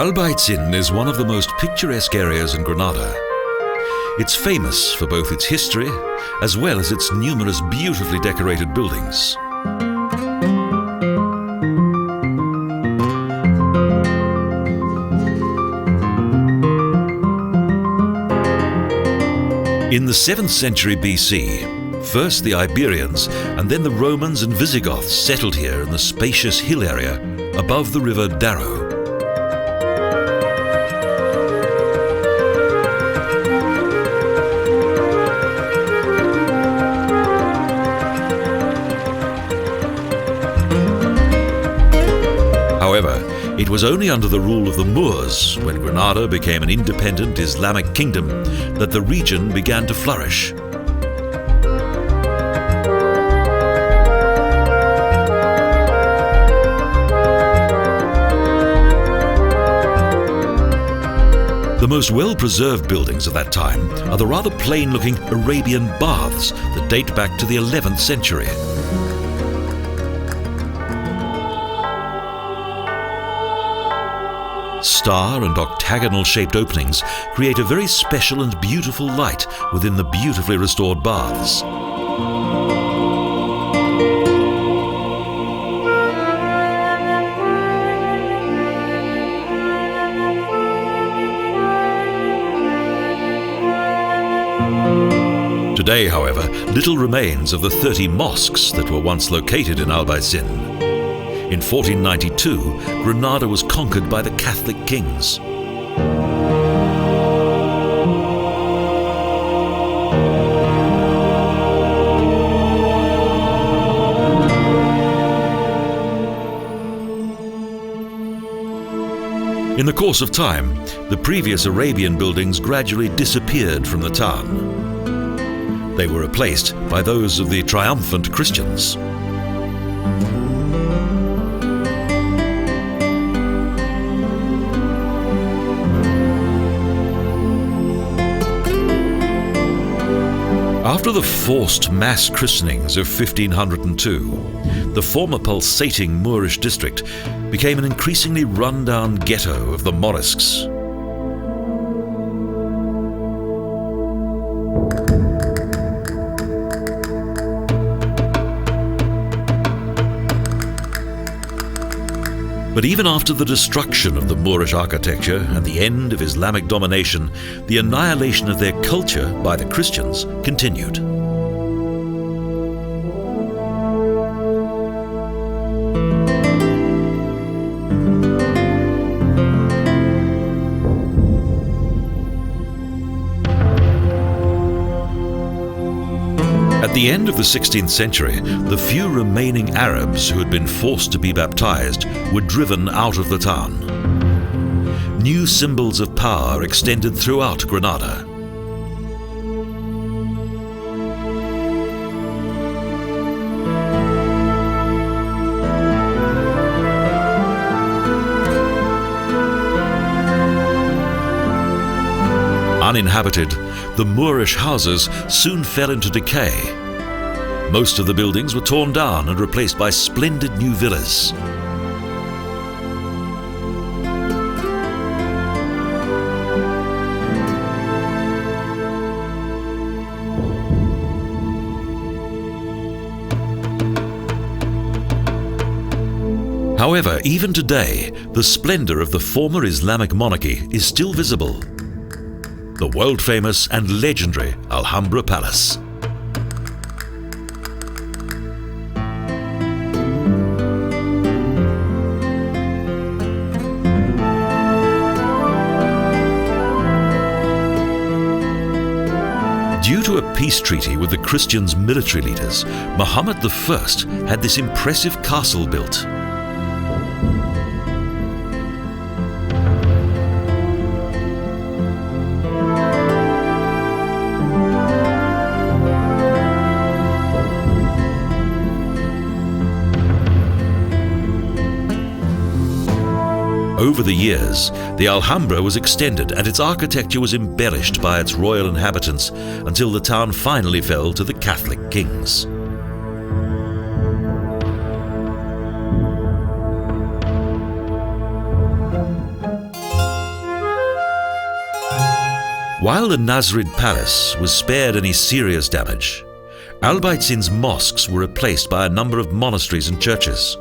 Albaicin is one of the most picturesque areas in Granada. It's famous for both its history as well as its numerous beautifully decorated buildings. In the 7th century BC, first the Iberians and then the Romans and Visigoths settled here in the spacious hill area above the River Darro. However, it was only under the rule of the Moors, when Granada became an independent Islamic kingdom, that the region began to flourish. The most well-preserved buildings of that time are the rather plain-looking Arabian baths that date back to the 11th century. Star and octagonal-shaped openings create a very special and beautiful light within the beautifully restored baths. Today, however, little remains of the 30 mosques that were once located in Albaicin. In 1492, Granada was conquered by the Catholic kings. In the course of time, the previous Arabian buildings gradually disappeared from the town. They were replaced by those of the triumphant Christians. After the forced mass christenings of 1502, the former pulsating Moorish district became an increasingly run-down ghetto of the Morisques. But even after the destruction of the Moorish architecture and the end of Islamic domination, the annihilation of their culture by the Christians continued. At the end of the 16th century, the few remaining Arabs who had been forced to be baptized were driven out of the town. New symbols of power extended throughout Granada. Uninhabited, the Moorish houses soon fell into decay. Most of the buildings were torn down and replaced by splendid new villas. However, even today, the splendor of the former Islamic monarchy is still visible. The world-famous and legendary Alhambra Palace. Due to a peace treaty with the Christians' military leaders, Mohammed the First had this impressive castle built. Over the years, the Alhambra was extended and its architecture was embellished by its royal inhabitants until the town finally fell to the Catholic kings. While the Nasrid Palace was spared any serious damage, Albaicin's mosques were replaced by a number of monasteries and churches.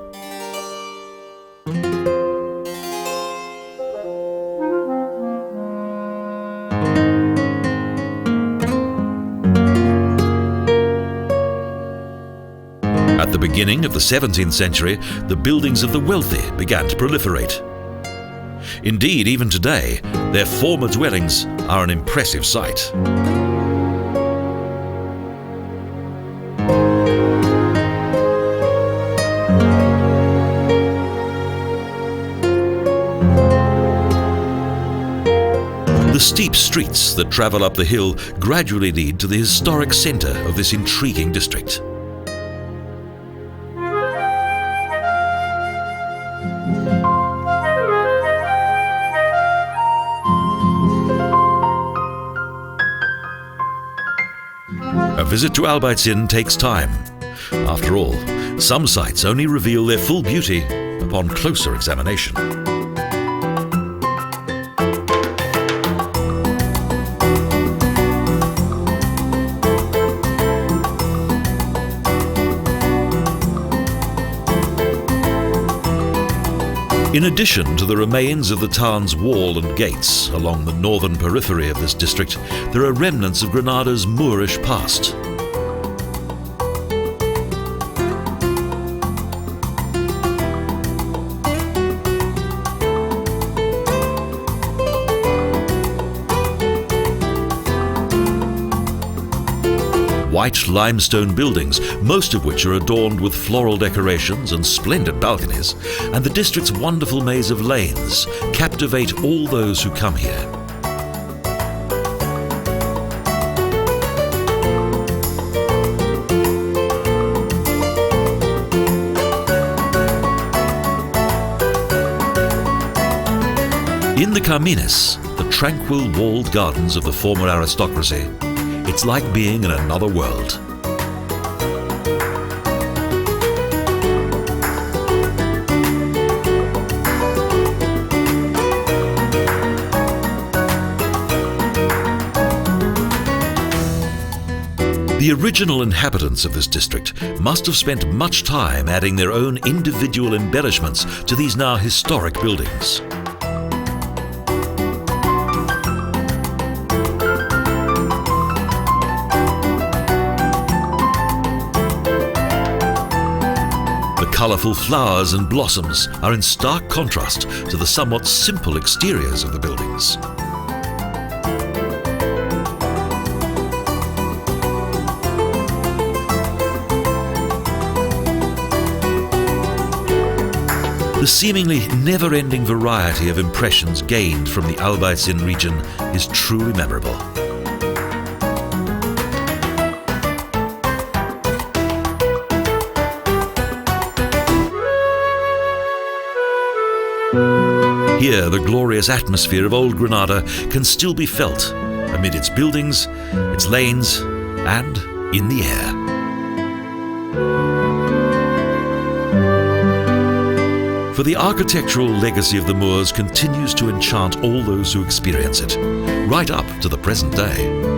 At the beginning of the 17th century, the buildings of the wealthy began to proliferate. Indeed, even today, their former dwellings are an impressive sight. The steep streets that travel up the hill gradually lead to the historic centre of this intriguing district. A visit to Albaicin takes time. After all, some sites only reveal their full beauty upon closer examination. In addition to the remains of the town's wall and gates along the northern periphery of this district, there are remnants of Granada's Moorish past. White limestone buildings, most of which are adorned with floral decorations and splendid balconies, and the district's wonderful maze of lanes captivate all those who come here. In the Carmines, the tranquil walled gardens of the former aristocracy, it's like being in another world. The original inhabitants of this district must have spent much time adding their own individual embellishments to these now historic buildings. Colourful flowers and blossoms are in stark contrast to the somewhat simple exteriors of the buildings. The seemingly never-ending variety of impressions gained from the Albaicin region is truly memorable. Here, the glorious atmosphere of old Granada can still be felt amid its buildings, its lanes, and in the air. For the architectural legacy of the Moors continues to enchant all those who experience it, right up to the present day.